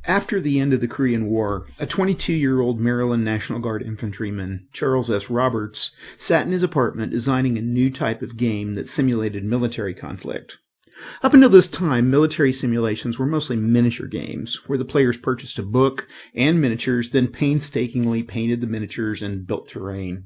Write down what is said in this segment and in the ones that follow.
After the end of the Korean War, a 22-year-old Maryland National Guard infantryman, Charles S. Roberts, sat in his apartment designing a new type of game that simulated military conflict. Up until this time, military simulations were mostly miniature games, where the players purchased a book and miniatures, then painstakingly painted the miniatures and built terrain.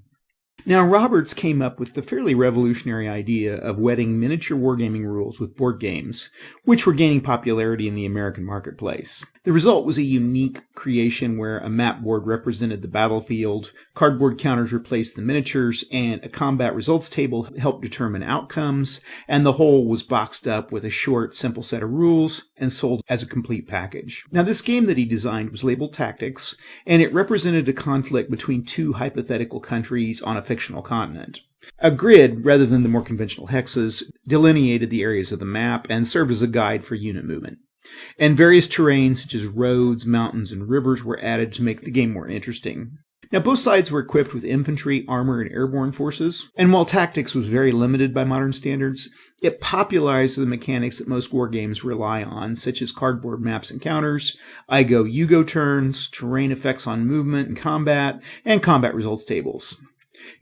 Now, Roberts came up with the fairly revolutionary idea of wedding miniature wargaming rules with board games, which were gaining popularity in the American marketplace. The result was a unique creation where a map board represented the battlefield, cardboard counters replaced the miniatures, and a combat results table helped determine outcomes, and the whole was boxed up with a short, simple set of rules and sold as a complete package. Now, this game that he designed was labeled Tactics, and it represented a conflict between two hypothetical countries on a fictional continent. A grid, rather than the more conventional hexes, delineated the areas of the map and served as a guide for unit movement. And various terrains such as roads, mountains, and rivers were added to make the game more interesting. Now, both sides were equipped with infantry, armor, and airborne forces, and while Tactics was very limited by modern standards, it popularized the mechanics that most war games rely on, such as cardboard maps and counters, I-go-you-go turns, terrain effects on movement and combat results tables.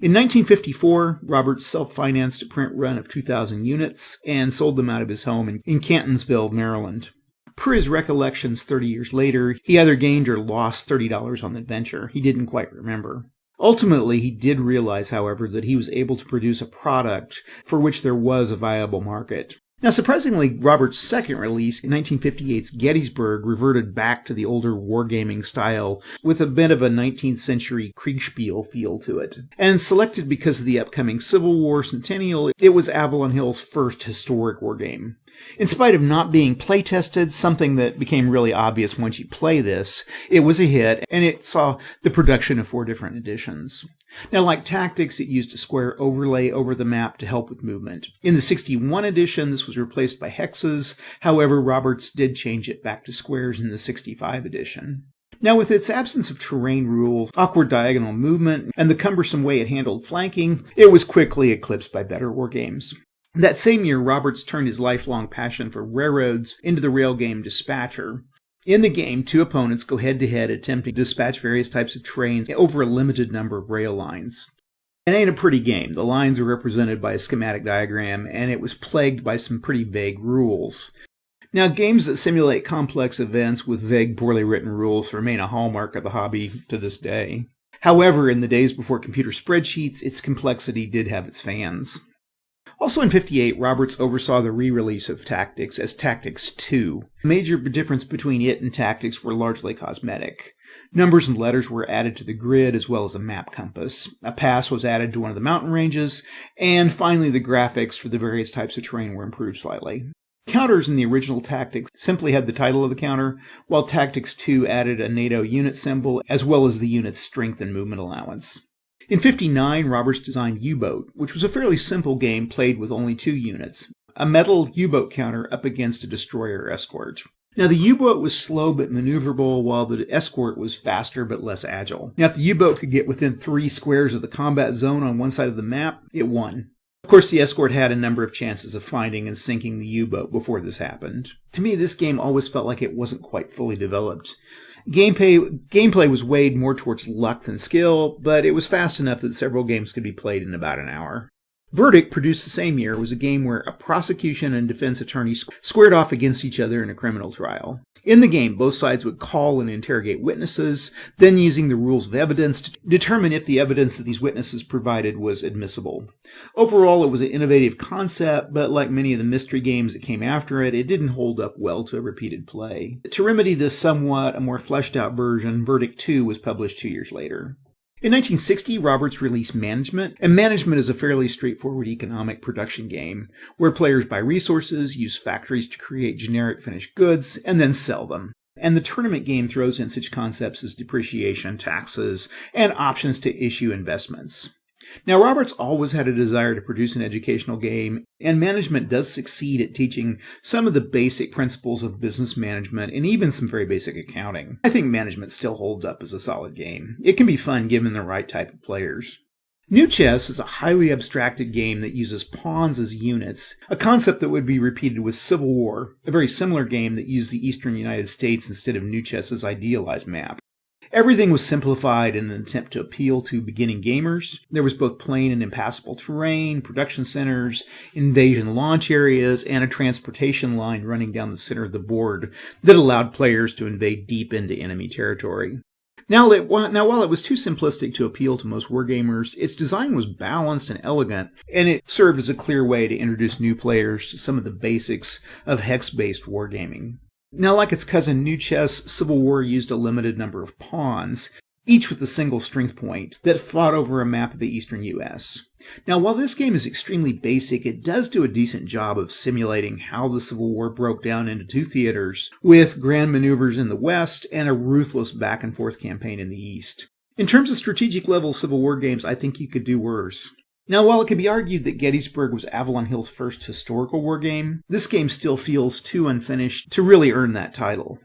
In 1954, Roberts self-financed a print run of 2,000 units and sold them out of his home in Cantonsville, Maryland. Per his recollections 30 years later, he either gained or lost $30 on the venture. He didn't quite remember. Ultimately, he did realize, however, that he was able to produce a product for which there was a viable market. Now, surprisingly, Roberts' second release, in 1958's Gettysburg, reverted back to the older wargaming style with a bit of a 19th century Kriegspiel feel to it. And selected because of the upcoming Civil War centennial, it was Avalon Hill's first historic wargame. In spite of not being play-tested, something that became really obvious once you play this, it was a hit, and it saw the production of 4 different editions. Now, like Tactics, it used a square overlay over the map to help with movement. In the 61 edition, this was replaced by hexes. However, Roberts did change it back to squares in the 65 edition. Now, with its absence of terrain rules, awkward diagonal movement, and the cumbersome way it handled flanking, it was quickly eclipsed by better wargames. That same year, Roberts turned his lifelong passion for railroads into the rail game Dispatcher. In the game, 2 opponents go head-to-head attempting to dispatch various types of trains over a limited number of rail lines. It ain't a pretty game. The lines are represented by a schematic diagram, and it was plagued by some pretty vague rules. Now, games that simulate complex events with vague, poorly written rules remain a hallmark of the hobby to this day. However, in the days before computer spreadsheets, its complexity did have its fans. Also in 1958, Roberts oversaw the re-release of Tactics as Tactics 2. The major difference between it and Tactics were largely cosmetic. Numbers and letters were added to the grid as well as a map compass. A pass was added to one of the mountain ranges, and finally the graphics for the various types of terrain were improved slightly. Counters in the original Tactics simply had the title of the counter, while Tactics 2 added a NATO unit symbol as well as the unit's strength and movement allowance. In 1959, Roberts designed U-Boat, which was a fairly simple game played with only 2 units, a metal U-boat counter up against a destroyer escort. Now, the U-boat was slow but maneuverable, while the escort was faster but less agile. Now, if the U-boat could get within 3 squares of the combat zone on one side of the map, it won. Of course, the escort had a number of chances of finding and sinking the U-boat before this happened. To me, this game always felt like it wasn't quite fully developed. Gameplay was weighed more towards luck than skill, but it was fast enough that several games could be played in about an hour. Verdict, produced the same year, was a game where a prosecution and defense attorney squared off against each other in a criminal trial. In the game, both sides would call and interrogate witnesses, then using the rules of evidence to determine if the evidence that these witnesses provided was admissible. Overall, it was an innovative concept, but like many of the mystery games that came after it, it didn't hold up well to repeated play. To remedy this somewhat, a more fleshed-out version, Verdict 2, was published 2 years later. In 1960, Roberts released Management, and Management is a fairly straightforward economic production game, where players buy resources, use factories to create generic finished goods, and then sell them. And the tournament game throws in such concepts as depreciation, taxes, and options to issue investments. Now, Roberts always had a desire to produce an educational game, and Management does succeed at teaching some of the basic principles of business management and even some very basic accounting. I think Management still holds up as a solid game. It can be fun given the right type of players. Nieuchess is a highly abstracted game that uses pawns as units, a concept that would be repeated with Civil War, a very similar game that used the eastern United States instead of Nieuchess's idealized map. Everything was simplified in an attempt to appeal to beginning gamers. There was both plain and impassable terrain, production centers, invasion launch areas, and a transportation line running down the center of the board that allowed players to invade deep into enemy territory. Now, while it was too simplistic to appeal to most wargamers, its design was balanced and elegant, and it served as a clear way to introduce new players to some of the basics of hex-based wargaming. Now, like its cousin Nieuchess, Civil War used a limited number of pawns, each with a single strength point, that fought over a map of the eastern U.S. Now, while this game is extremely basic, it does do a decent job of simulating how the Civil War broke down into two theaters, with grand maneuvers in the west and a ruthless back-and-forth campaign in the east. In terms of strategic level Civil War games, I think you could do worse. Now, while it can be argued that Gettysburg was Avalon Hill's first historical war game, this game still feels too unfinished to really earn that title.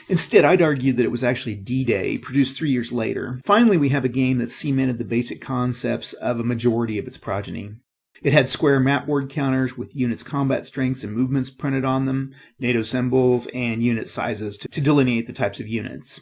Instead, I'd argue that it was actually D-Day, produced 3 years later. Finally, we have a game that cemented the basic concepts of a majority of its progeny. It had square map board counters with units' combat strengths and movements printed on them, NATO symbols, and unit sizes to delineate the types of units.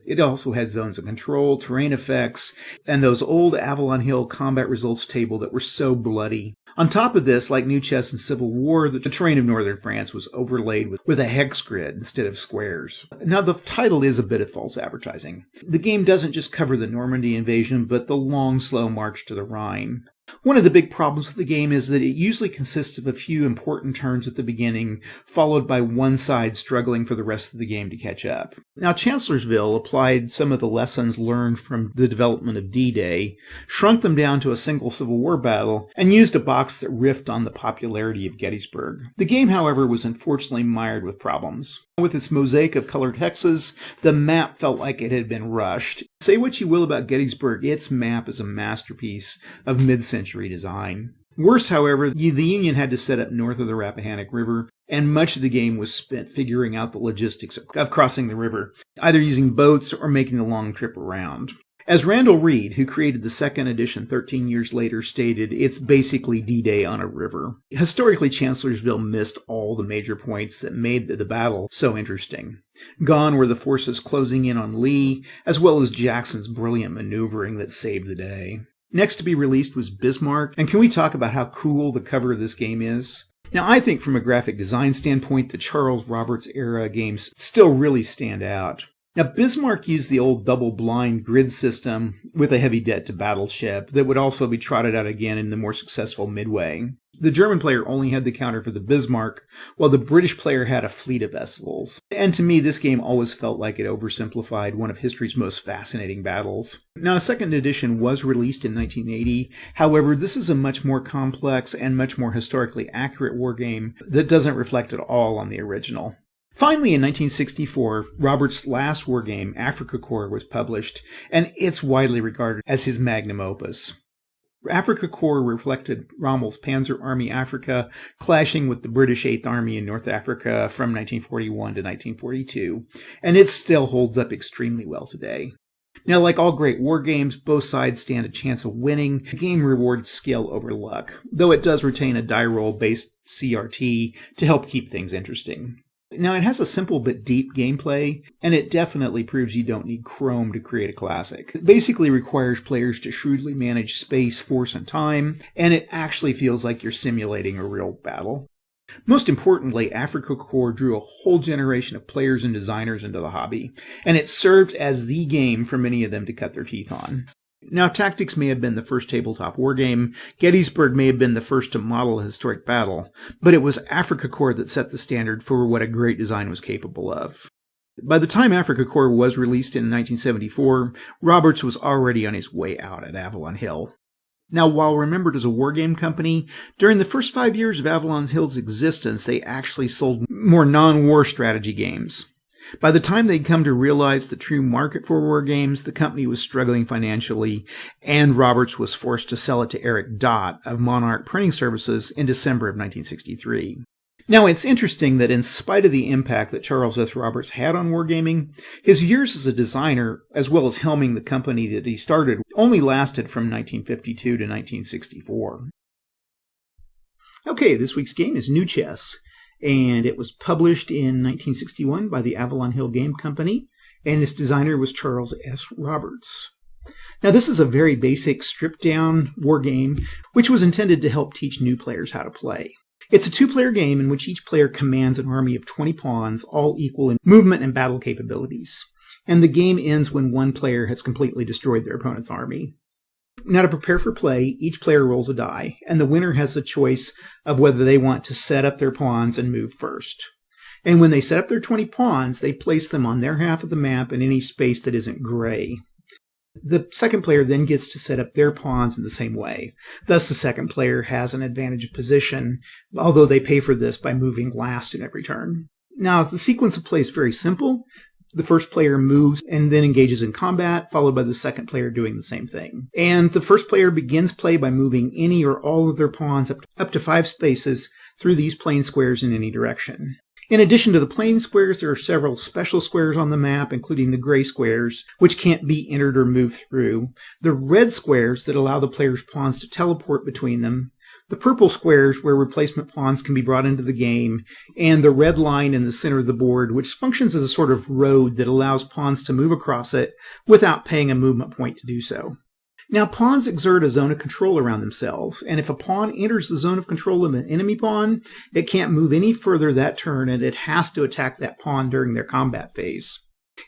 It also had zones of control, terrain effects, and those old Avalon Hill combat results table that were so bloody. On top of this, like Nieuchess and Civil War, the terrain of northern France was overlaid with a hex grid instead of squares. Now, the title is a bit of false advertising. The game doesn't just cover the Normandy invasion, but the long, slow march to the Rhine. One of the big problems with the game is that it usually consists of a few important turns at the beginning, followed by one side struggling for the rest of the game to catch up. Now, Chancellorsville applied some of the lessons learned from the development of D-Day, shrunk them down to a single Civil War battle, and used a box that riffed on the popularity of Gettysburg. The game, however, was unfortunately mired with problems. With its mosaic of colored hexes, the map felt like it had been rushed. Say what you will about Gettysburg, its map is a masterpiece of mid-century design. Worse, however, the Union had to set up north of the Rappahannock River, and much of the game was spent figuring out the logistics of crossing the river, either using boats or making the long trip around. As Randall Reed, who created the second edition 13 years later, stated, it's basically D-Day on a river. Historically, Chancellorsville missed all the major points that made the battle so interesting. Gone were the forces closing in on Lee, as well as Jackson's brilliant maneuvering that saved the day. Next to be released was Bismarck, and can we talk about how cool the cover of this game is? Now, I think from a graphic design standpoint, the Charles Roberts era games still really stand out. Now, Bismarck used the old double-blind grid system with a heavy debt to battleship that would also be trotted out again in the more successful Midway. The German player only had the counter for the Bismarck, while the British player had a fleet of vessels. And to me, this game always felt like it oversimplified one of history's most fascinating battles. Now, a second edition was released in 1980. However, this is a much more complex and much more historically accurate wargame that doesn't reflect at all on the original. Finally, in 1964, Roberts' last wargame, Afrika Korps, was published, and it's widely regarded as his magnum opus. Afrika Korps reflected Rommel's Panzer Army Africa, clashing with the British Eighth Army in North Africa from 1941 to 1942, and it still holds up extremely well today. Now, like all great war games, both sides stand a chance of winning. The game rewards skill over luck, though it does retain a die roll-based CRT to help keep things interesting. Now, it has a simple but deep gameplay, and it definitely proves you don't need Chrome to create a classic. It basically requires players to shrewdly manage space, force, and time, and it actually feels like you're simulating a real battle. Most importantly, Afrika Korps drew a whole generation of players and designers into the hobby, and it served as the game for many of them to cut their teeth on. Now, Tactics may have been the first tabletop wargame, Gettysburg may have been the first to model a historic battle, but it was Afrika Korps that set the standard for what a great design was capable of. By the time Afrika Korps was released in 1974, Roberts was already on his way out at Avalon Hill. Now, while remembered as a wargame company, during the first 5 years of Avalon Hill's existence, they actually sold more non-war strategy games. By the time they'd come to realize the true market for war games, the company was struggling financially, and Roberts was forced to sell it to Eric Dott of Monarch Printing Services in December of 1963. Now, it's interesting that in spite of the impact that Charles S. Roberts had on wargaming, his years as a designer, as well as helming the company that he started, only lasted from 1952 to 1964. Okay, this week's game is Nieuchess, and it was published in 1961 by the Avalon Hill Game Company, and its designer was Charles S. Roberts. Now, this is a very basic, stripped-down war game, which was intended to help teach new players how to play. It's a two-player game in which each player commands an army of 20 pawns, all equal in movement and battle capabilities. And the game ends when one player has completely destroyed their opponent's army. Now, to prepare for play, each player rolls a die, and the winner has the choice of whether they want to set up their pawns and move first. And when they set up their 20 pawns, they place them on their half of the map in any space that isn't gray. The second player then gets to set up their pawns in the same way. Thus, the second player has an advantage of position, although they pay for this by moving last in every turn. Now, the sequence of play is very simple. The first player moves and then engages in combat, followed by the second player doing the same thing. And the first player begins play by moving any or all of their pawns up to 5 spaces through these plain squares in any direction. In addition to the plain squares, there are several special squares on the map, including the gray squares, which can't be entered or moved through, the red squares that allow the player's pawns to teleport between them, the purple squares where replacement pawns can be brought into the game, and the red line in the center of the board, which functions as a sort of road that allows pawns to move across it without paying a movement point to do so. Now, pawns exert a zone of control around themselves, and if a pawn enters the zone of control of an enemy pawn, it can't move any further that turn, and it has to attack that pawn during their combat phase.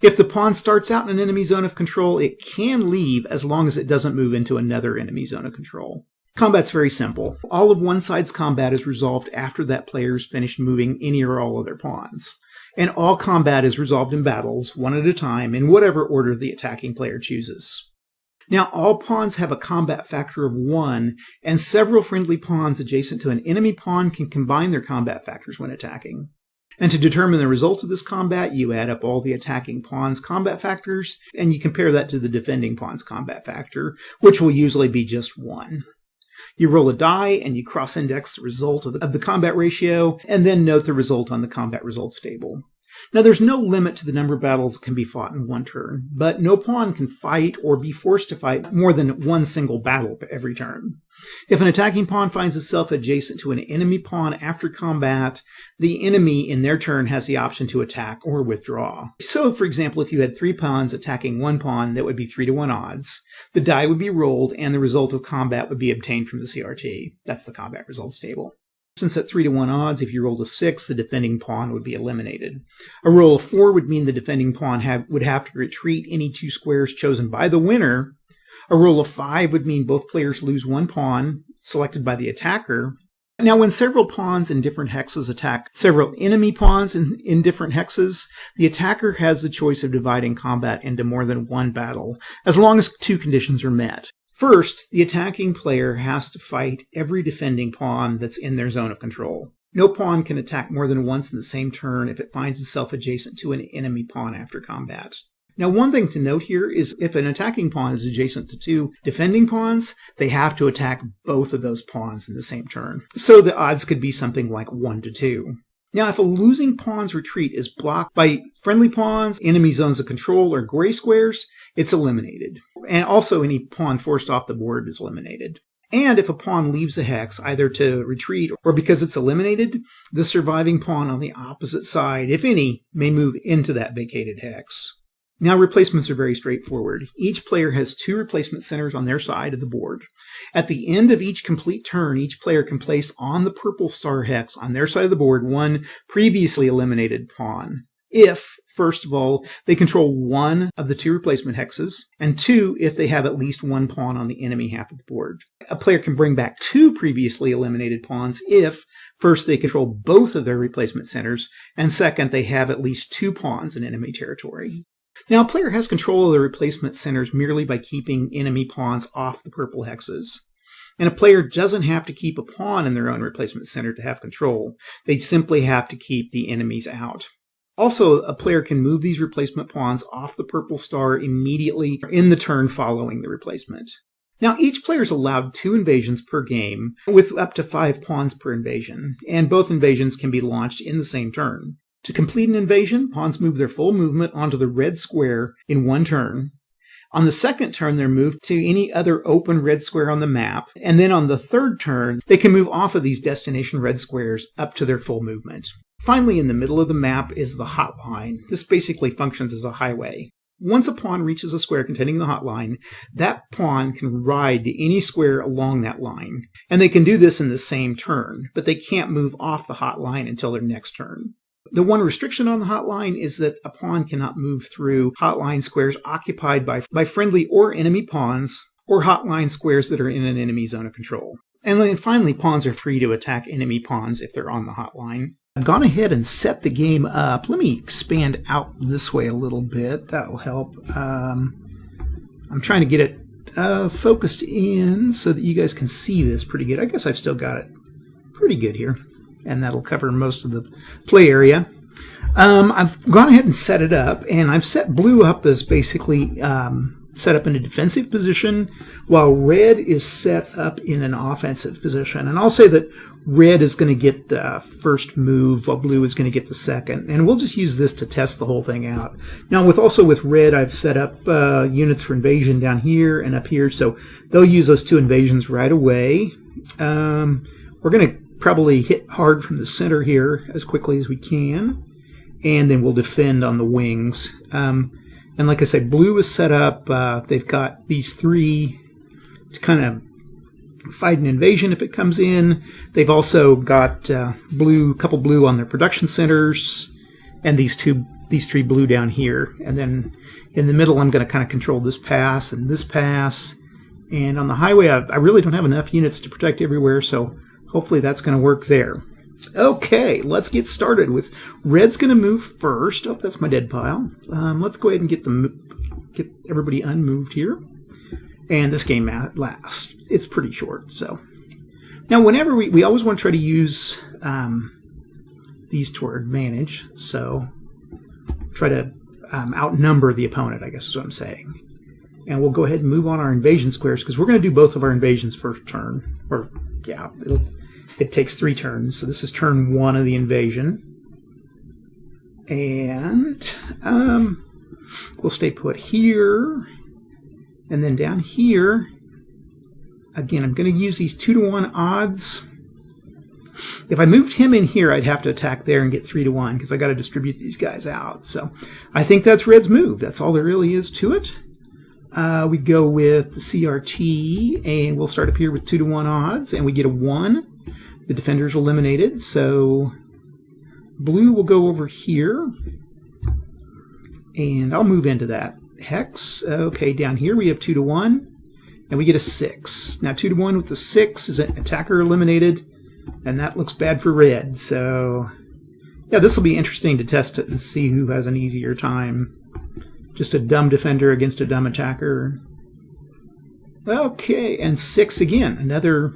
If the pawn starts out in an enemy zone of control, it can leave as long as it doesn't move into another enemy zone of control. Combat's very simple. All of one side's combat is resolved after that player's finished moving any or all of their pawns. And all combat is resolved in battles, one at a time, in whatever order the attacking player chooses. Now, all pawns have a combat factor of 1, and several friendly pawns adjacent to an enemy pawn can combine their combat factors when attacking. And to determine the result of this combat, you add up all the attacking pawn's combat factors, and you compare that to the defending pawn's combat factor, which will usually be just 1. You roll a die, and you cross-index the result of the combat ratio, and then note the result on the combat results table. Now, there's no limit to the number of battles that can be fought in one turn, but no pawn can fight or be forced to fight more than one single battle every turn. If an attacking pawn finds itself adjacent to an enemy pawn after combat, the enemy in their turn has the option to attack or withdraw. So, for example, if you had 3 pawns attacking one pawn, that would be 3-to-1 odds. The die would be rolled, and the result of combat would be obtained from the CRT. That's the combat results table. Since at 3-to-1 odds, if you rolled a 6, the defending pawn would be eliminated. A roll of 4 would mean the defending pawn would have to retreat any 2 squares chosen by the winner. A roll of 5 would mean both players lose 1 pawn, selected by the attacker. Now, when several pawns in different hexes attack several enemy pawns in different hexes, the attacker has the choice of dividing combat into more than one battle, as long as 2 conditions are met. First, the attacking player has to fight every defending pawn that's in their zone of control. No pawn can attack more than once in the same turn if it finds itself adjacent to an enemy pawn after combat. Now, one thing to note here is if an attacking pawn is adjacent to 2 defending pawns, they have to attack both of those pawns in the same turn. So the odds could be something like 1-to-2. Now, if a losing pawn's retreat is blocked by friendly pawns, enemy zones of control, or gray squares, it's eliminated. And also any pawn forced off the board is eliminated. And if a pawn leaves a hex, either to retreat or because it's eliminated, the surviving pawn on the opposite side, if any, may move into that vacated hex. Now, replacements are very straightforward. Each player has 2 replacement centers on their side of the board. At the end of each complete turn, each player can place on the purple star hex on their side of the board 1 previously eliminated pawn. If, first of all, they control 1 of the 2 replacement hexes, and 2, if they have at least 1 pawn on the enemy half of the board. A player can bring back 2 previously eliminated pawns if, first, they control both of their replacement centers, and second, they have at least 2 pawns in enemy territory. Now, a player has control of the replacement centers merely by keeping enemy pawns off the purple hexes. And a player doesn't have to keep a pawn in their own replacement center to have control. They simply have to keep the enemies out. Also, a player can move these replacement pawns off the purple star immediately in the turn following the replacement. Now, each player is allowed 2 invasions per game, with up to 5 pawns per invasion, and both invasions can be launched in the same turn. To complete an invasion, pawns move their full movement onto the red square in 1 turn. On the second turn, they're moved to any other open red square on the map, and then on the third turn, they can move off of these destination red squares up to their full movement. Finally, in the middle of the map is the hotline. This basically functions as a highway. Once a pawn reaches a square containing the hotline, that pawn can ride to any square along that line. And they can do this in the same turn, but they can't move off the hotline until their next turn. The one restriction on the hotline is that a pawn cannot move through hotline squares occupied by friendly or enemy pawns, or hotline squares that are in an enemy zone of control. And then finally, pawns are free to attack enemy pawns if they're on the hotline. I've gone ahead and set the game up. Let me expand out this way a little bit. That will help. I'm trying to get it focused in so that you guys can see this pretty good. I guess I've still got it pretty good here. And that'll cover most of the play area. I've gone ahead and set it up, and I've set blue up as basically set up in a defensive position, while red is set up in an offensive position. And I'll say that red is going to get the first move, while blue is going to get the second. And we'll just use this to test the whole thing out. Now, with red, I've set up units for invasion down here and up here, so they'll use those 2 invasions right away. We're going to probably hit hard from the center here as quickly as we can, and then we'll defend on the wings. And like I said, blue is set up. They've got these 3 to kind of fight an invasion if it comes in. They've also got couple blue on their production centers, and these 3 blue down here. And then in the middle, I'm going to kind of control this pass and this pass. And on the highway, I really don't have enough units to protect everywhere, so hopefully that's going to work there. Okay, let's get started with red's going to move first. Oh, that's my dead pile. Let's go ahead and get everybody unmoved here. And this game lasts. It's pretty short. So now, whenever we always want to try to use these to our advantage. So try to outnumber the opponent, I guess is what I'm saying. And we'll go ahead and move on our invasion squares, because we're going to do both of our invasions first turn. Or yeah, it takes 3 turns. So this is turn 1 of the invasion. And we'll stay put here. And then down here, again, I'm going to use these 2-to-1 odds. If I moved him in here, I'd have to attack there and get 3-to-1, because I got to distribute these guys out. So I think that's red's move. That's all there really is to it. We go with the CRT, and we'll start up here with 2-to-1 odds, and we get a 1. The defender's eliminated, so blue will go over here, and I'll move into that hex. Okay, down here we have 2-to-1, and we get a 6. Now 2-to-1 with the 6 is an attacker eliminated, and that looks bad for red. So yeah, this will be interesting to test it and see who has an easier time. Just a dumb defender against a dumb attacker. Okay, and 6 again. Another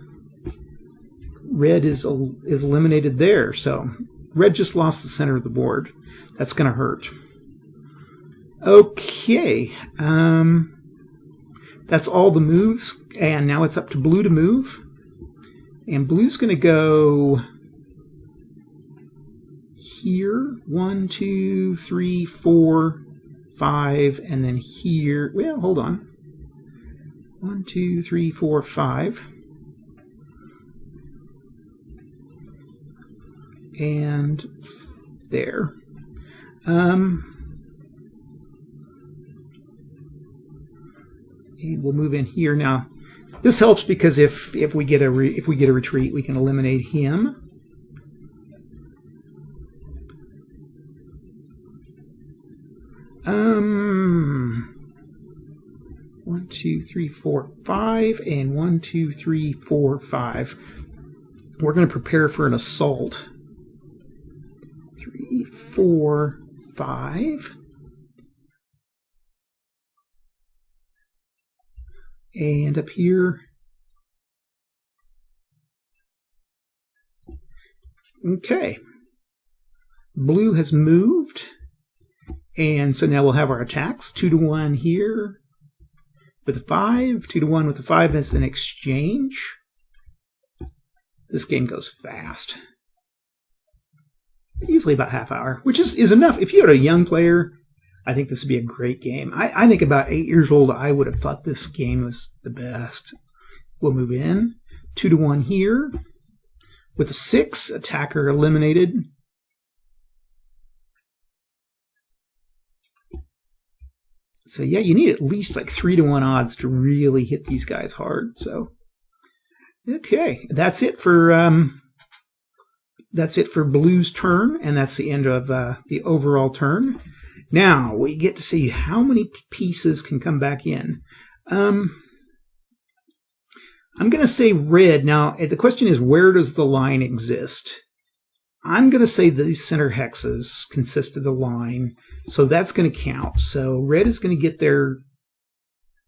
red is eliminated there. So red just lost the center of the board. That's going to hurt. Okay, that's all the moves, and now it's up to blue to move. And blue's going to go here, 1, 2, 3, 4, 5, and then here. Well, hold on. 1, 2, 3, 4, 5. And there. And we'll move in here now. This helps because if we get a retreat, we can eliminate him. One, 2, 3, 4, 5, and 1, 2, 3, 4, 5. We're going to prepare for an assault. 3, 4, 5. And up here. Okay. Blue has moved. And so now we'll have our attacks. 2-to-1 here. with a 5, 2 to 1 with a 5 as an exchange. This game goes fast. Easily about half hour, which is enough. If you had a young player, I think this would be a great game. I think about 8 years old, I would have thought this game was the best. We'll move in. 2 to 1 here. With a 6, attacker eliminated. So yeah, you need at least like 3 to 1 odds to really hit these guys hard. So okay, that's it for Blue's turn, and that's the end of the overall turn. Now we get to see how many pieces can come back in. I'm going to say red. Now the question is, where does the line exist? I'm going to say these center hexes consist of the line, so that's going to count. So red is going to get their,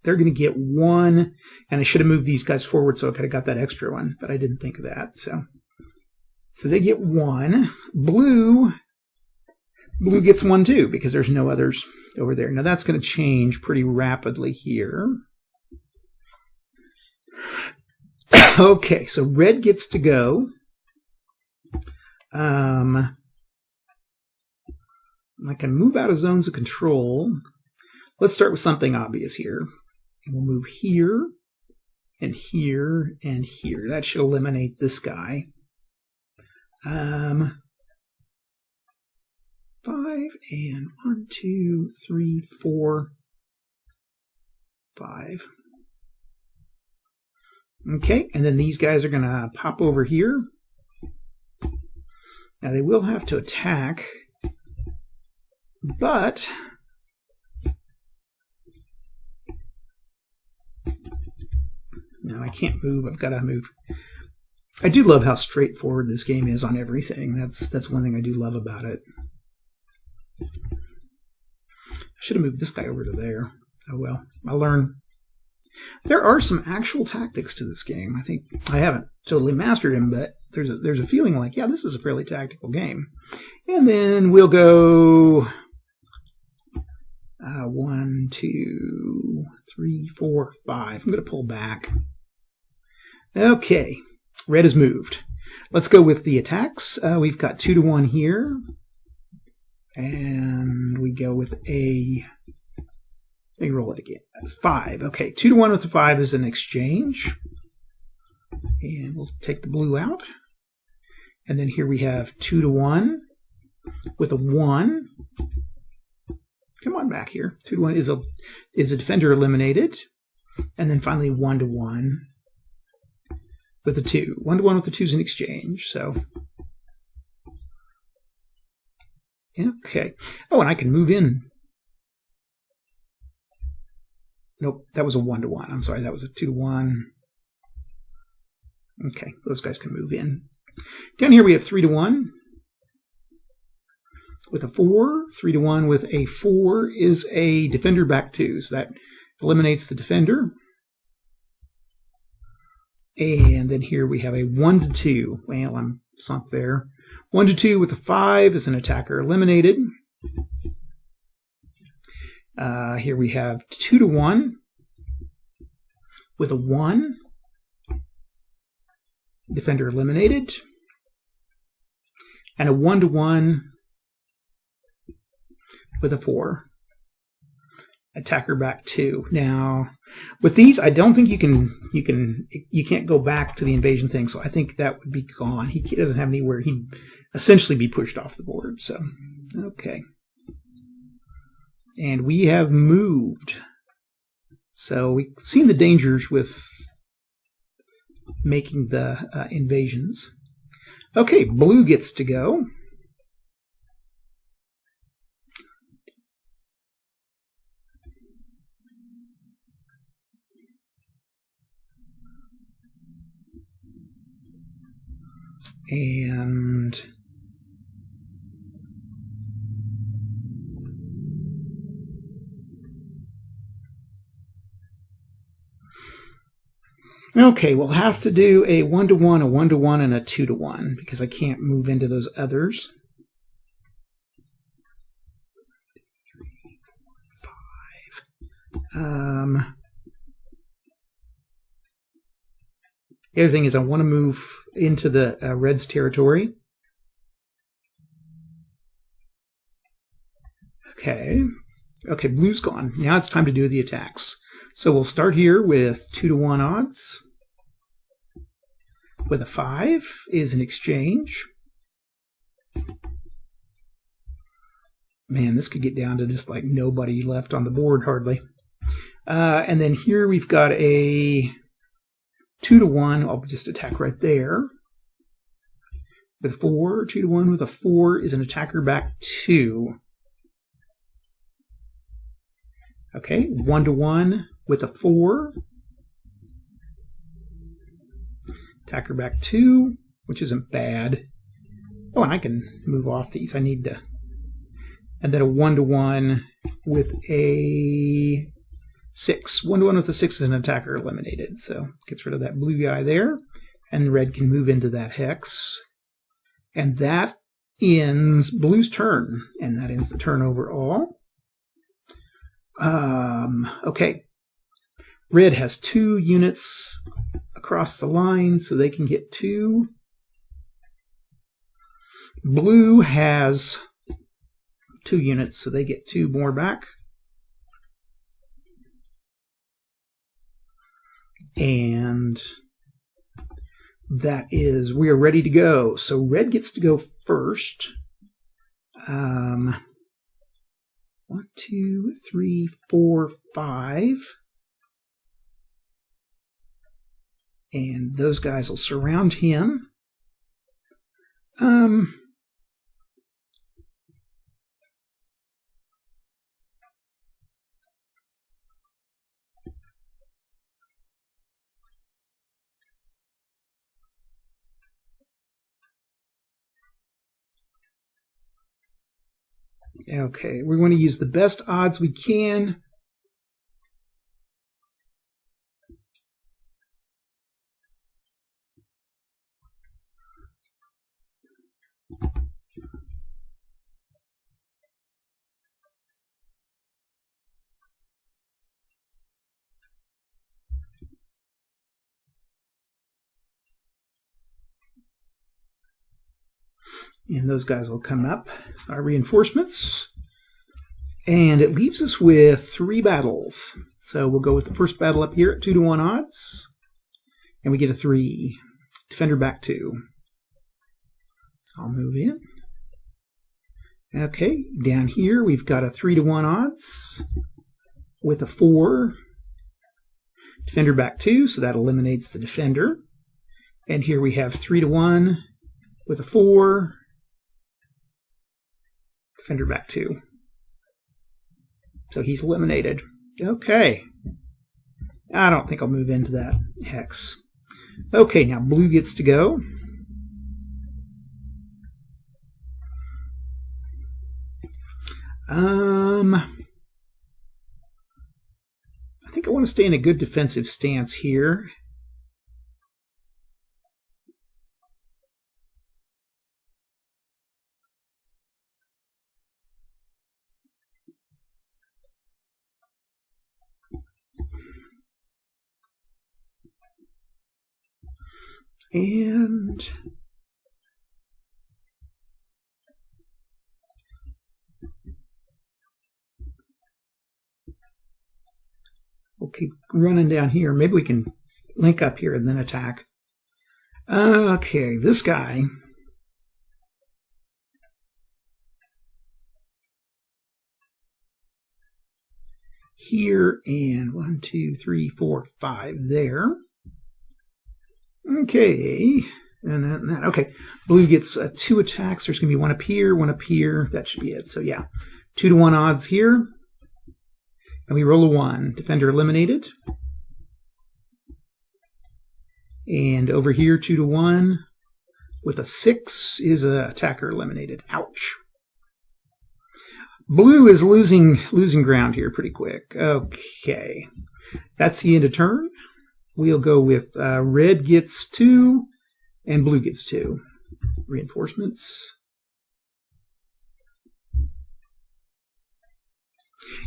they're going to get 1, and I should have moved these guys forward so I could have got that extra one, but I didn't think of that. So they get 1. Blue gets 1 too, because there's no others over there. Now that's going to change pretty rapidly here. Okay, so red gets to go. I can move out of zones of control. Let's start with something obvious here. And we'll move here, and here, and here. That should eliminate this guy. 5 and 1, 2, 3, 4, 5. Okay, and then these guys are going to pop over here. Now they will have to attack, but no, I can't move. I've got to move. I do love how straightforward this game is on everything. That's one thing I do love about it. I should have moved this guy over to there. Oh well, I'll learn. There are some actual tactics to this game. I think I haven't totally mastered them, but there's a feeling like, yeah, this is a fairly tactical game. And then we'll go 1, 2, 3, 4, 5. I'm going to pull back. Okay, red is moved. Let's go with the attacks. We've got 2 to 1 here, and we go with a. Let me roll it again. That's 5. Okay, 2 to 1 with the 5 is an exchange. And we'll take the blue out. And then here we have 2 to 1 with a 1. Come on back here. 2 to 1 is a defender eliminated. And then finally 1 to 1 with a 2. 1 to 1 with the 2 is an exchange. So okay. Oh, and I can move in. Nope, that was a 1 to 1. I'm sorry, that was a 2 to 1. Okay, those guys can move in. Down here we have 3 to 1 with a 4. 3 to 1 with a 4 is a defender back 2, so that eliminates the defender. And then here we have a 1 to 2. Well, I'm sunk there. 1 to 2 with a 5 is an attacker eliminated. Here we have 2 to 1 with a 1. Defender eliminated. And a 1 to 1 with a 4. Attacker back 2. Now, with these, I don't think you can't go back to the invasion thing, so I think that would be gone. He doesn't have anywhere. He'd essentially be pushed off the board. So, okay. And we have moved. So we've seen the dangers with making the invasions. Okay, blue gets to go. And okay, we'll have to do a 1 to 1, a 1 to 1, and a 2 to 1 because I can't move into those others. 5. The other thing is I want to move into the red's territory. Okay. Okay, blue's gone. Now it's time to do the attacks. So we'll start here with 2-to-1 odds. With a 5 is an exchange. Man, this could get down to just like nobody left on the board, hardly. And then here we've got a 2-to-1. I'll just attack right there. With a 4, 2-to-1 with a 4 is an attacker back 2. Okay, 1-to-1 with a 4. Attacker back 2, which isn't bad. Oh, and I can move off these. I need to. And then a 1-to-1 with a 6. 1-to-1 with a 6 is an attacker eliminated. So gets rid of that blue guy there. And red can move into that hex. And that ends blue's turn. And that ends the turn overall. Okay. Red has 2 units across the line, so they can get 2. Blue has 2 units, so they get 2 more back. And that is, we are ready to go. So red gets to go first. 1, 2, 3, 4, 5. And those guys will surround him. Okay, we want to use the best odds we can. And those guys will come up, our reinforcements. And it leaves us with 3 battles. So we'll go with the first battle up here at 2-to-1 odds. And we get a 3. Defender back 2. I'll move in. Okay, down here we've got a 3-to-1 odds with a 4. Defender back 2, so that eliminates the defender. And here we have 3-to-1 with a 4. Defender back 2. So he's eliminated. Okay. I don't think I'll move into that hex. Okay, now blue gets to go. I think I want to stay in a good defensive stance here. And we'll keep running down here. Maybe we can link up here and then attack. Okay, this guy. Here and 1, 2, 3, 4, 5 there. Okay, and then that. Okay, blue gets 2 attacks. There's going to be 1 up here, 1 up here. That should be it. So yeah, 2-to-1 odds here. And we roll a 1. Defender eliminated. And over here, 2-to-1 with a 6 is an attacker eliminated. Ouch. Blue is losing ground here pretty quick. Okay, that's the end of turn. We'll go with red gets 2 and blue gets 2. Reinforcements.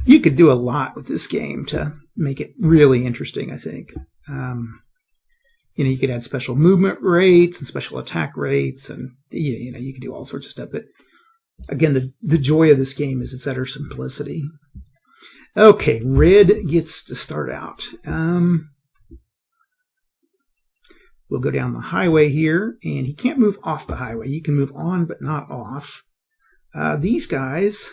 You could do a lot with this game to make it really interesting, I think. You could add special movement rates and special attack rates, and you can do all sorts of stuff. But again, the joy of this game is its utter simplicity. Okay, red gets to start out. We'll go down the highway here, and he can't move off the highway. You can move on, but not off. These guys,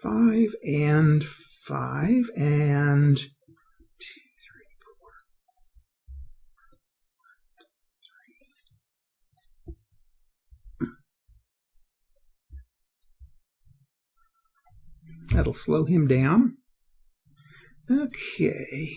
5 and 5 and 2, 3, 4. That'll slow him down. Okay.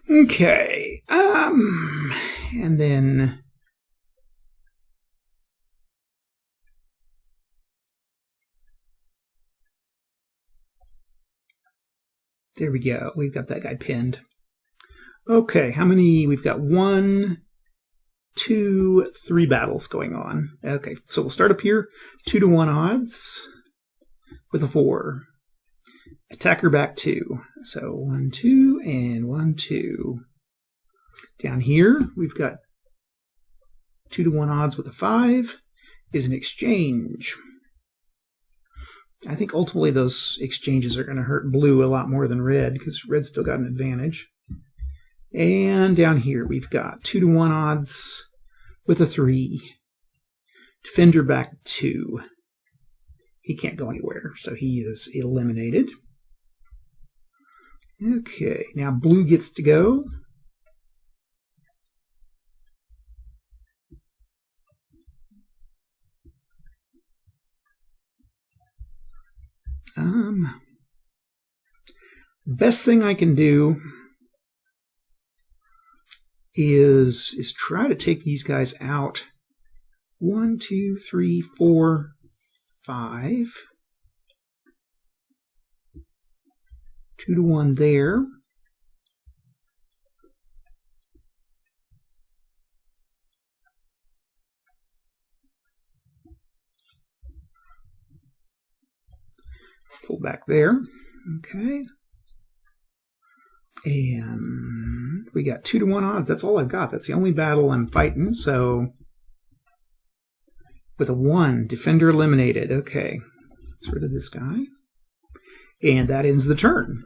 Okay, and then there we go. We've got that guy pinned. Okay, how many? We've got 1, 2, 3 battles going on. Okay, so we'll start up here. 2-to-1 odds with a 4. Attacker back 2. So 1, 2, and 1, 2. Down here, we've got 2-to-1 odds with a 5 is an exchange. I think ultimately those exchanges are going to hurt blue a lot more than red, because red's still got an advantage. And down here, we've got 2-to-1 odds with a 3. Defender back 2. He can't go anywhere, so he is eliminated. Okay, now blue gets to go. Best thing I can do is try to take these guys out. 1, 2, 3, 4, 5. 2-to-1 there. Pull back there. Okay. And we got 2-to-1 odds. That's all I've got. That's the only battle I'm fighting. So with a 1, defender eliminated. Okay. Let's get rid of this guy. And that ends the turn.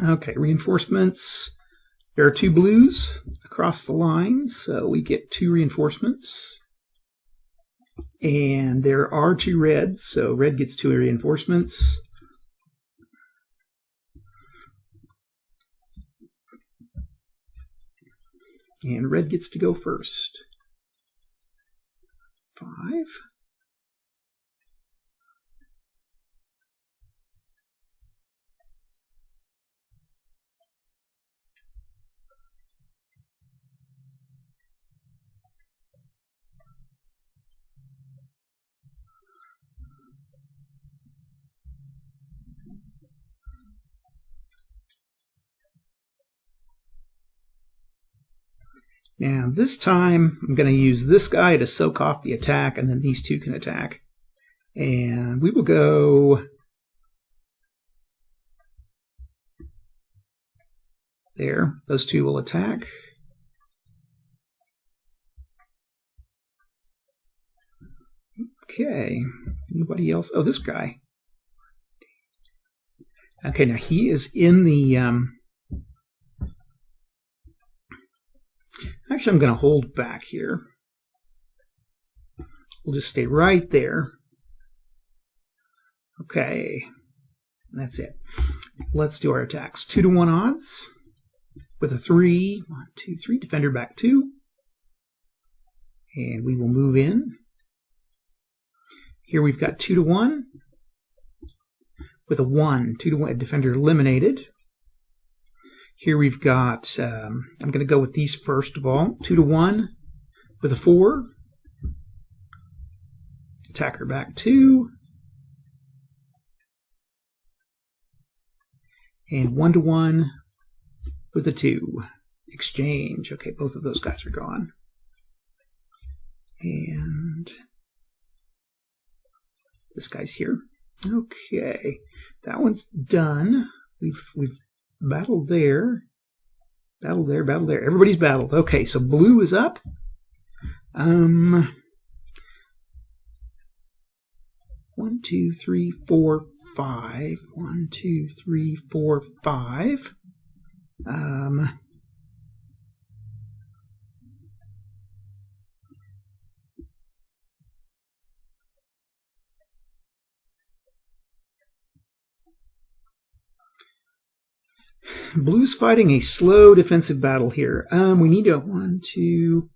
Okay, reinforcements. There are 2 blues across the line, so we get 2 reinforcements. And there are 2 reds, so red gets 2 reinforcements. And red gets to go first. 5. Now, this time, I'm going to use this guy to soak off the attack, and then these 2 can attack. And we will go there. Those 2 will attack. Okay. Anybody else? Oh, this guy. Okay, now he is in the... Actually, I'm going to hold back here. We'll just stay right there. Okay. That's it. Let's do our attacks. 2-to-1 odds with a 3. 1, 2, 3. Defender back 2. And we will move in. Here we've got 2-to-1 with a 1. 2-to-1. Defender eliminated. Here we've got, I'm going to go with these first of all. 2-to-1 with a 4. Attacker back 2. and 1-1 with a 2. Exchange. Okay, both of those guys are gone. And this guy's here. Okay, that one's done. We've battled there. Battle there, battle there. Everybody's battled. Okay, so blue is up. 1, 2, 3, 4, 5. 1, 2, 3, 4, 5. Blue's fighting a slow defensive battle here. We need a 1, 2,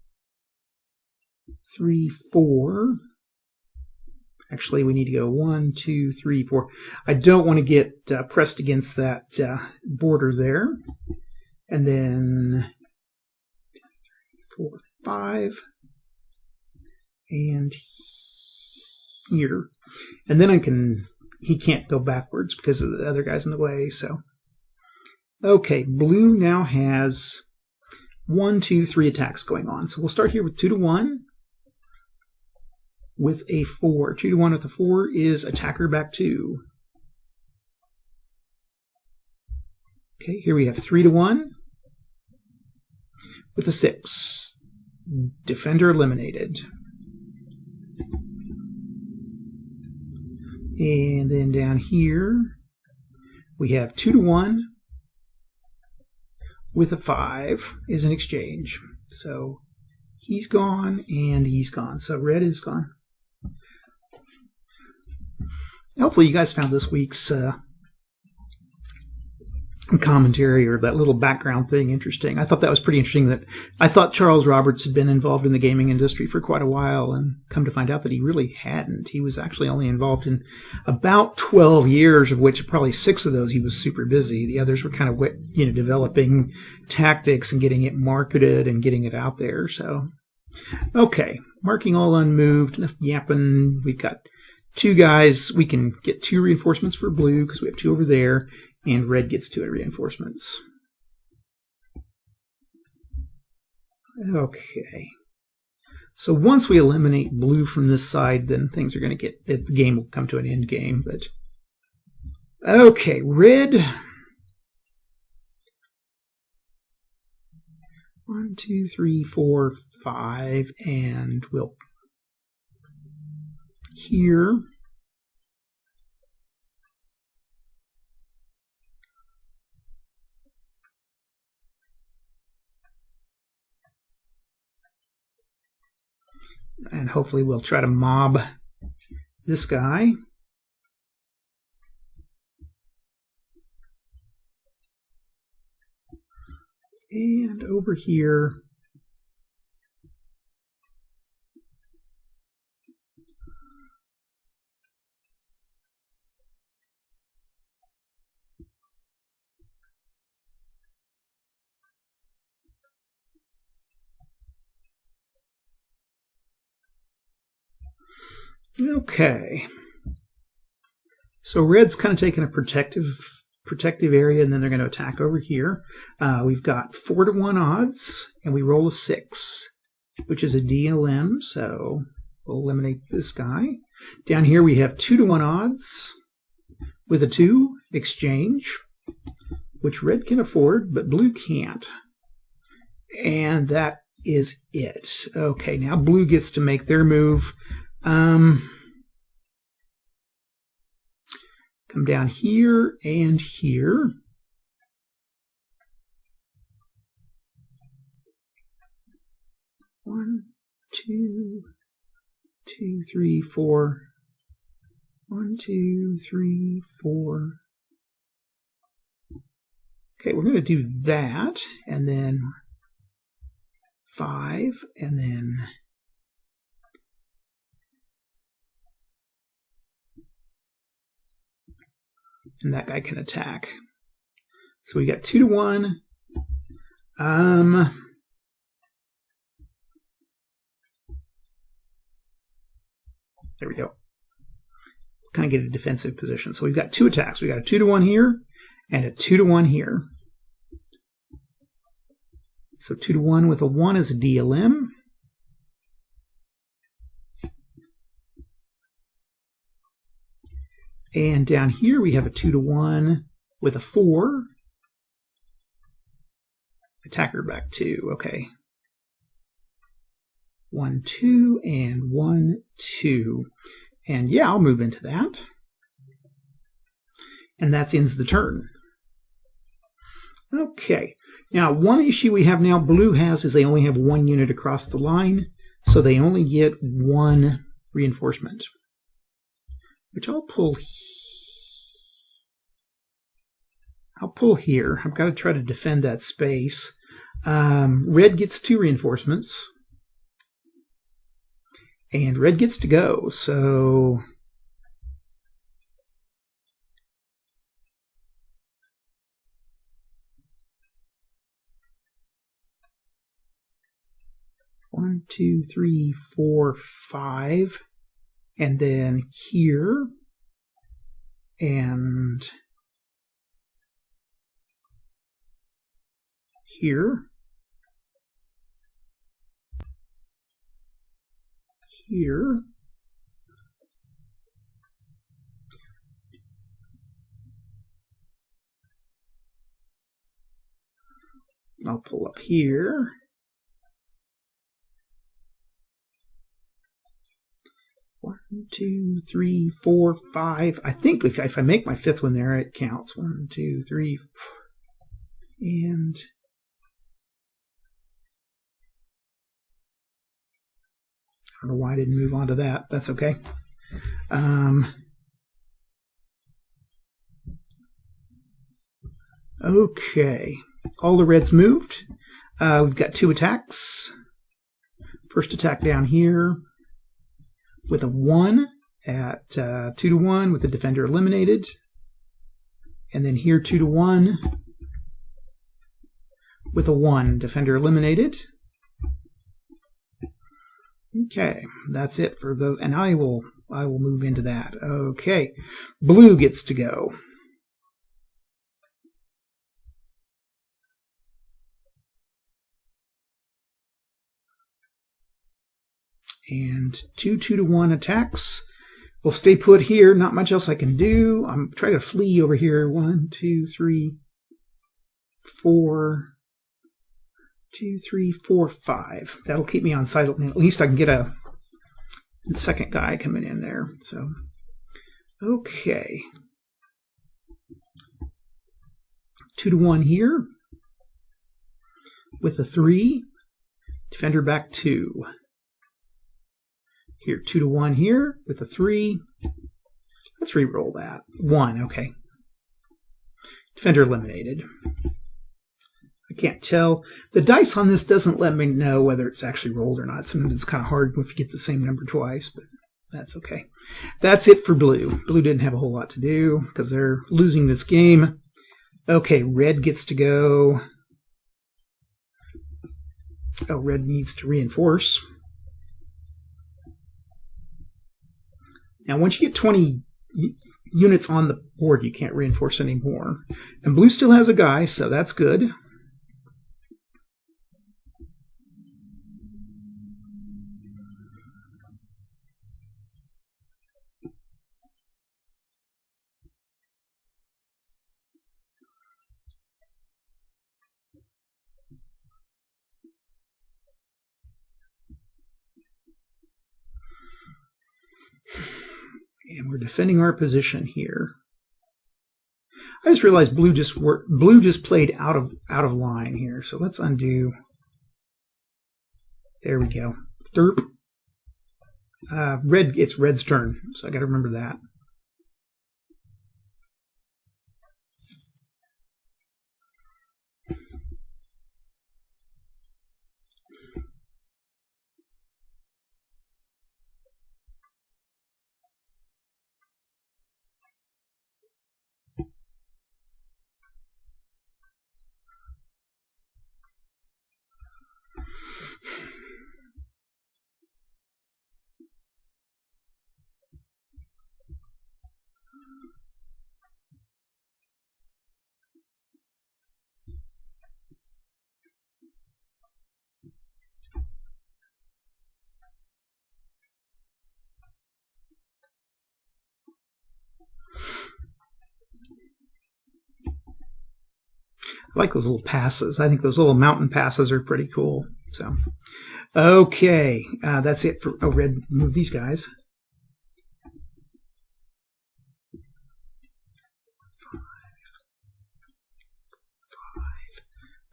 3, 4. Actually, we need to go 1, 2, 3, 4. I don't want to get pressed against that border there. And then 4, 5. And here. And then he can't go backwards because of the other guys in the way, so. Okay, blue now has 1, 2, 3 attacks going on. So we'll start here with 2-1 with a 4. 2-1 with a 4 is attacker back 2. Okay, here we have 3-1 with a 6. Defender eliminated. And then down here we have 2-1 with a 5 is an exchange. So he's gone and he's gone. So red is gone. Hopefully you guys found this week's commentary or that little background thing interesting. I thought that was pretty interesting. That I thought Charles Roberts had been involved in the gaming industry for quite a while, and come to find out that he really hadn't. He was actually only involved in about 12 years, of which probably 6 of those he was super busy. The others were kind of, developing tactics and getting it marketed and getting it out there. So, okay, marking all unmoved. Enough yapping. We've got 2 guys. We can get 2 reinforcements for blue because we have 2 over there. And red gets 2 reinforcements. Okay. So once we eliminate blue from this side, then things are going to the game will come to an end game. But okay, red. 1, 2, 3, 4, 5, and we'll here. And hopefully we'll try to mob this guy. And over here, okay. So red's kind of taking a protective area, and then they're going to attack over here. We've got 4-1 odds, and we roll a 6, which is a DLM, so we'll eliminate this guy. Down here we have 2-1 odds with a 2 exchange, which red can afford, but blue can't. And that is it. Okay, now blue gets to make their move. Come down here and here. One, 2, 2, 3, 4. 1, 2, 3, 4. Okay, we're going to do that, and then 5, and then that guy can attack. So we got 2-1. There we go. Kind of get a defensive position. So we've got 2 attacks. We got a 2-1 here, and a 2-to-1 here. So 2-to-1 with a 1 is a DLM. And down here we have a 2-to-1 with a 4. Attacker back 2. Okay. 1, 2, and 1, 2. And yeah, I'll move into that. And that ends the turn. Okay. Now, one issue we have now, blue has, is they only have 1 unit across the line, so they only get 1 reinforcement, which I'll pull here. I've got to try to defend that space. Red gets 2 reinforcements, and red gets to go, so... One, 2, 3, 4, 5, and then here, and here, here, I'll pull up here. One, 2, 3, 4, 5. I think if I make my 5th one there, it counts. 1, 2, 3, 4. And I don't know why I didn't move on to that. That's okay. Okay. All the reds moved. We've got 2 attacks. First attack down here with a 1 at 2-to-1 with the defender eliminated. And then here 2-to-1 with a 1, defender eliminated. Okay, that's it for those, and I will move into that. Okay, blue gets to go. And 2-2-1 attacks. We'll stay put here. Not much else I can do. I'm trying to flee over here. 1, 2, 3, 4. 2, 3, 4, 5. That'll keep me on side. At least I can get a second guy coming in there. So, okay. 2-to-1 here with a 3. Defender back 2. Here, 2-to-1 here with a 3. Let's re-roll that. 1, okay. Defender eliminated. I can't tell. The dice on this doesn't let me know whether it's actually rolled or not. Sometimes it's kind of hard if you get the same number twice, but that's okay. That's it for blue. Blue didn't have a whole lot to do because they're losing this game. Okay, red gets to go. Oh, red needs to reinforce. Now, once you get 20 units on the board, you can't reinforce anymore. And blue still has a guy, so that's good. And we're defending our position here. I just realized blue just played out of line here. So let's undo. There we go. Derp. Red. It's red's turn, so I got to remember that. I like those little passes. I think those little mountain passes are pretty cool. So, okay, that's it for. Oh, red, move these guys.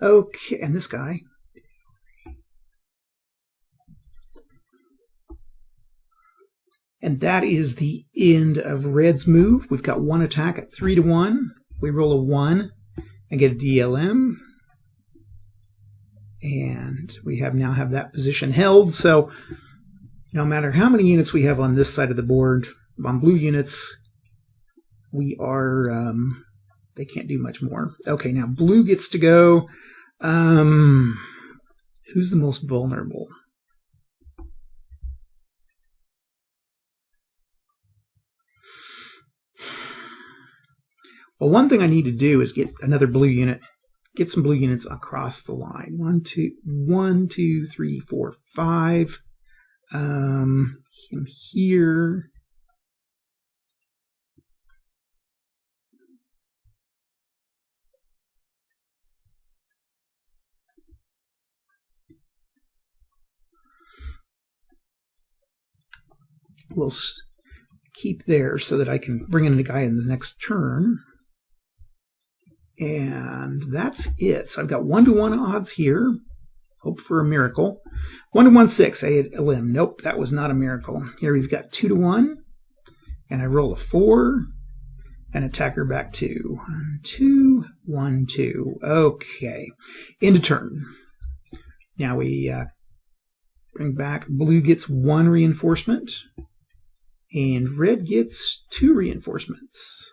Okay, and this guy. And that is the end of red's move. We've got one attack at 3-1. We roll a 1 and get a DLM. And we now have that position held. So no matter how many units we have on this side of the board, on blue units, we are, they can't do much more. Okay, now blue gets to go. Who's the most vulnerable? Well, one thing I need to do is get another blue unit, get some blue units across the line. 1, 2, 3, 4, 5. Him here. We'll keep there so that I can bring in a guy in the next turn. And that's it. So I've got 1-to-1 odds here. Hope for a miracle. 1-to-1, 6. I had a limb. Nope, that was not a miracle. Here we've got 2-to-1. And I roll a 4. And attacker back 2. 1, 2, 1, 2. Okay. End of turn. Now we bring back. Blue gets 1 reinforcement. And red gets 2 reinforcements.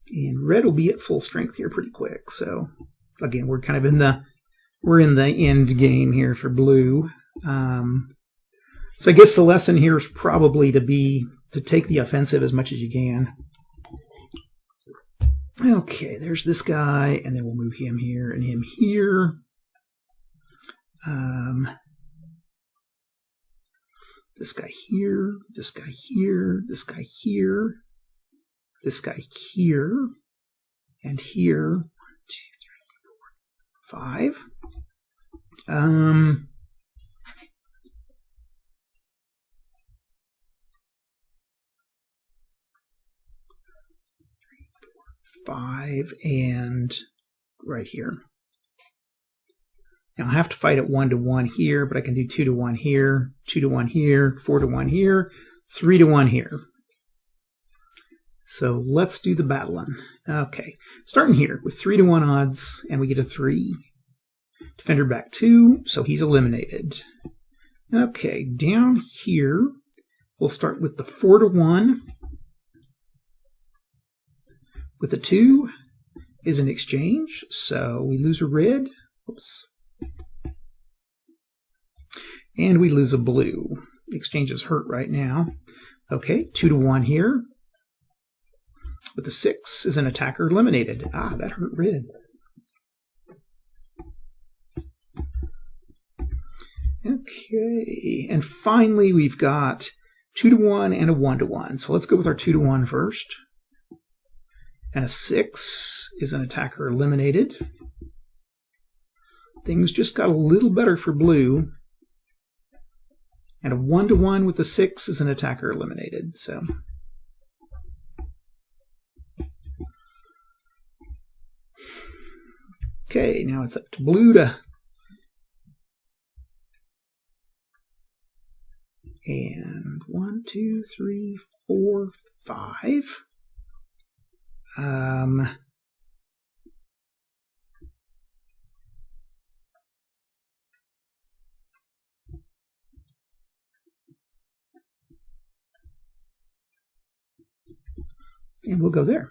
And red will be at full strength here pretty quick. So again, we're kind of in the end game here for blue. So I guess the lesson here is probably to take the offensive as much as you can. Okay, there's this guy, and then we'll move him here and him here. This guy here, this guy here, this guy here. This guy here, and here, 1, 2, 3, 4, 5. 5, and right here. Now I have to fight at 1-to-1 here, but I can do 2-to-1 here, 2-to-1 here, 4-to-1 here, 3-to-1 here. So let's do the battling. Okay, starting here with 3-to-1 odds, and we get a 3. Defender back 2, so he's eliminated. Okay, down here, we'll start with the 4-to-1. With the 2 is an exchange, so we lose a red. Oops. And we lose a blue. Exchange is hurt right now. Okay, 2-to-1 here. With the 6 is an attacker eliminated. Ah, that hurt red. Okay, and finally we've got 2-to-1 and a 1-to-1. So let's go with our 2-to-1 first. And a 6 is an attacker eliminated. Things just got a little better for blue. And a 1-to-1 with the 6 is an attacker eliminated. So okay, now it's up to blue to... And 1, 2, 3, 4, 5. And we'll go there.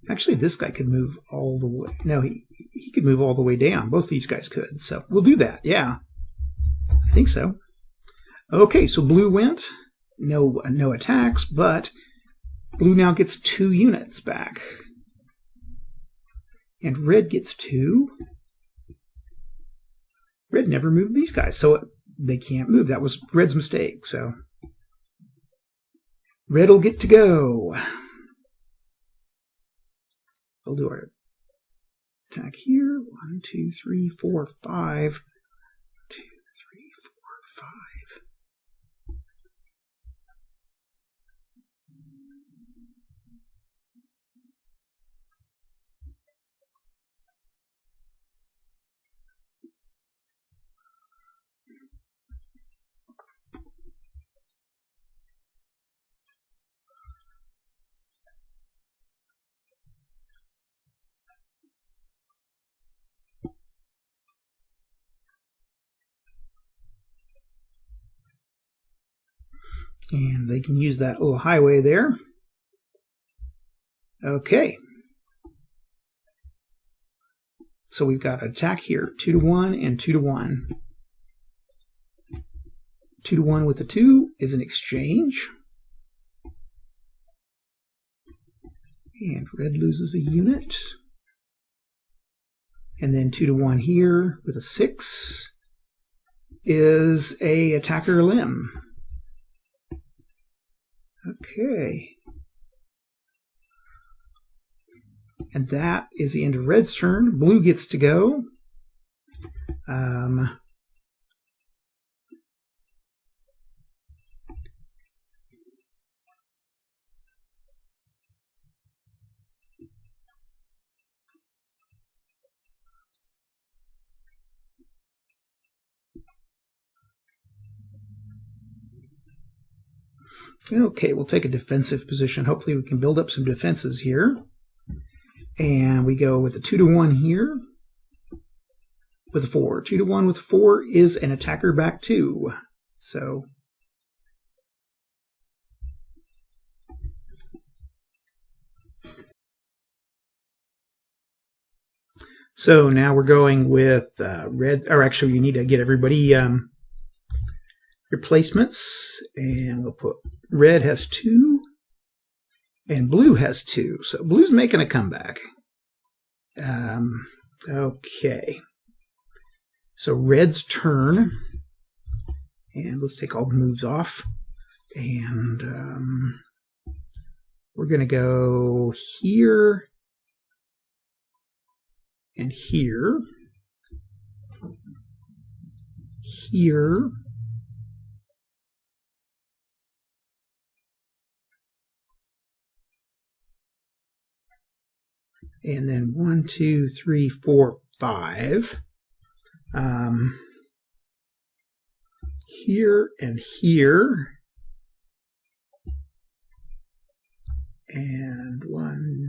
Actually, this guy could move all the way. No, he could move all the way down. Both these guys could. So we'll do that. Yeah, I think so. Okay, so blue went. No attacks, but blue now gets 2 units back. And red gets 2. Red never moved these guys, so they can't move. That was red's mistake. So red will get to go. we'll do our attack here. 1, 2, 3, 4, 5. 2, 3, 4, 5. And they can use that little highway there. Okay. So we've got an attack here, 2 to 1 and 2 to 1. 2 to 1 with a 2 is an exchange. And red loses a unit. And then 2 to 1 here with a 6 is a attacker limb. Okay. And that is the end of red's turn. Blue gets to go. Okay, we'll take a defensive position. Hopefully we can build up some defenses here. And we go with a 2 to 1 here with a 4. 2 to 1 with a 4 is an attacker back 2. So now we're going with red, or actually you need to get everybody replacements, and we'll put red has 2 and blue has 2. So blue's making a comeback. Okay. So red's turn. And let's take all the moves off. And we're going to go here and here. Here. And then 1, 2, 3, 4, 5. Here and here. And 1,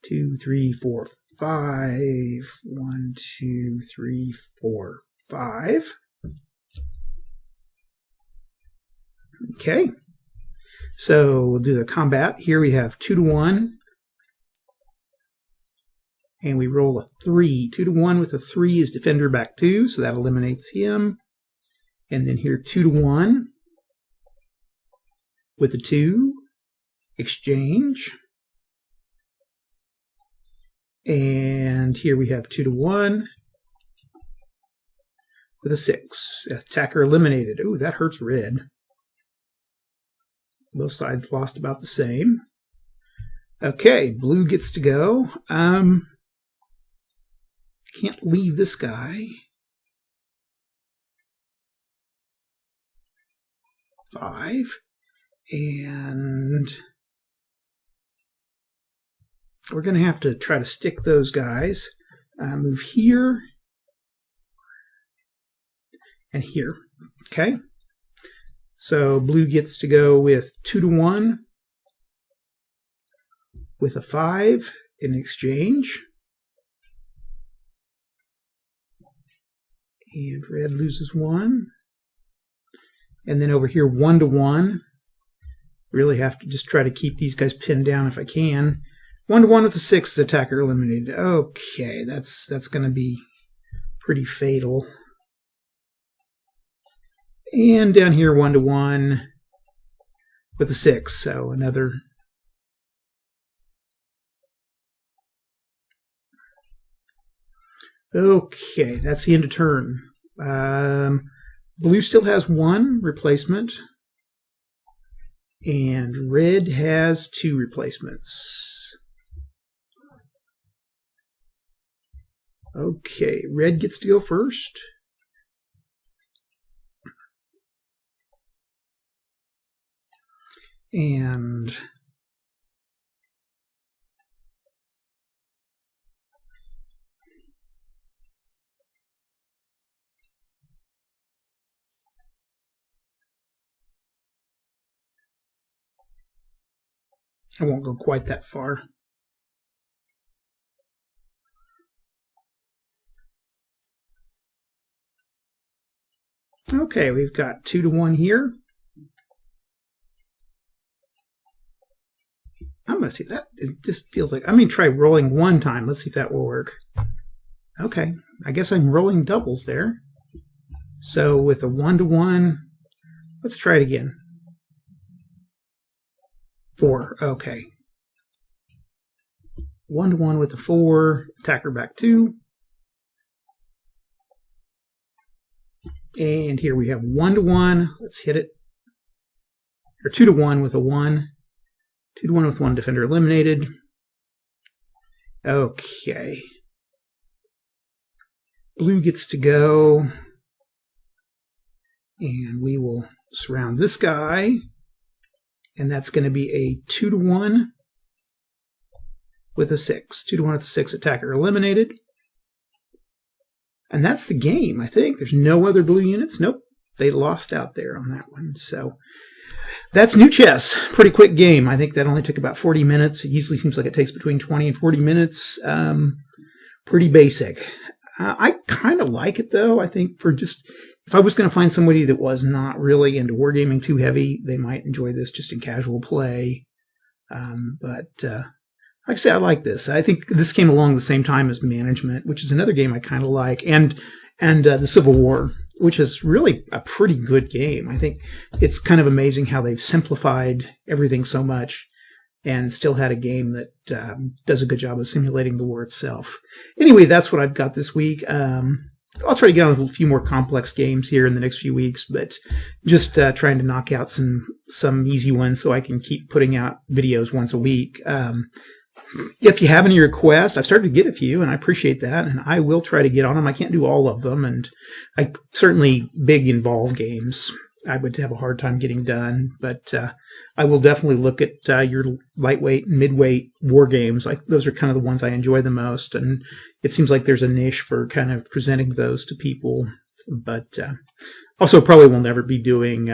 2, 3, 4, 5. 1, 2, 3, 4, 5. Okay. So we'll do the combat. Here we have 2 to 1. And we roll a 3. 2 to 1 with a 3 is defender back 2, so that eliminates him. And then here 2 to 1 with a 2, exchange. And here we have 2 to 1 with a 6. Attacker eliminated. Ooh, that hurts red. Both sides lost about the same. Okay, blue gets to go. Can't leave this guy. 5. And we're going to have to try to stick those guys. Move here and here. Okay. So blue gets to go with 2 to 1 with a 5 in exchange. And red loses 1. And then over here, 1 to 1. Really have to just try to keep these guys pinned down if I can. 1 to 1 with a 6, attacker eliminated. Okay, that's going to be pretty fatal. And down here, 1 to 1 with a 6. So another. Okay, that's the end of turn. Blue still has 1 replacement. And red has 2 replacements. Okay, red gets to go first. And I won't go quite that far. Okay, we've got 2-1 here. I'm going to see if that, it just feels like, I'm going to try rolling one time. Let's see if that will work. Okay, I guess I'm rolling doubles there. So with a 1-1, let's try it again. 4, okay. 1-1 with the 4, attacker back 2. And here we have 1-1. Let's hit it. Or 2-1 with a 1. 2-1 with 1 defender eliminated. Okay. Blue gets to go. And we will surround this guy. And that's going to be a 2-1 with a 6. 2-1 with a 6, attacker eliminated. And that's the game, I think. There's no other blue units. Nope. They lost out there on that one. So that's Nieuchess. Pretty quick game. I think that only took about 40 minutes. It usually seems like it takes between 20 and 40 minutes. Pretty basic. I kind of like it, though. I think for just, if I was going to find somebody that was not really into wargaming too heavy, they might enjoy this just in casual play. Like I say, I like this. I think this came along the same time as Management, which is another game I kind of like, and the Civil War, which is really a pretty good game. I think it's kind of amazing how they've simplified everything so much and still had a game that does a good job of simulating the war itself. Anyway, that's what I've got this week. I'll try to get on a few more complex games here in the next few weeks, but just trying to knock out some easy ones so I can keep putting out videos once a week. If you have any requests, I've started to get a few, and I appreciate that, and I will try to get on them. I can't do all of them, and certainly big involved games I would have a hard time getting done, but I will definitely look at your lightweight, midweight war games. Those are kind of the ones I enjoy the most, and it seems like there's a niche for kind of presenting those to people, but also probably will never be doing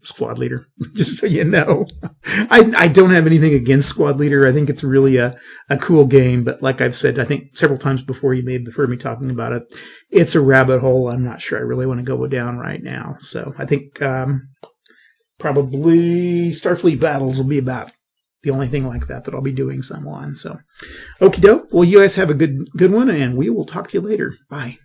Squad Leader, just so you know. I don't have anything against Squad Leader. I think it's really a cool game, but like I've said, I think several times before, you may have heard me talking about it, it's a rabbit hole I'm not sure I really want to go down right now. So I think probably Starfleet Battles will be about the only thing like that I'll be doing some on. So okie doke. Well, you guys have a good one, and we will talk to you later. Bye.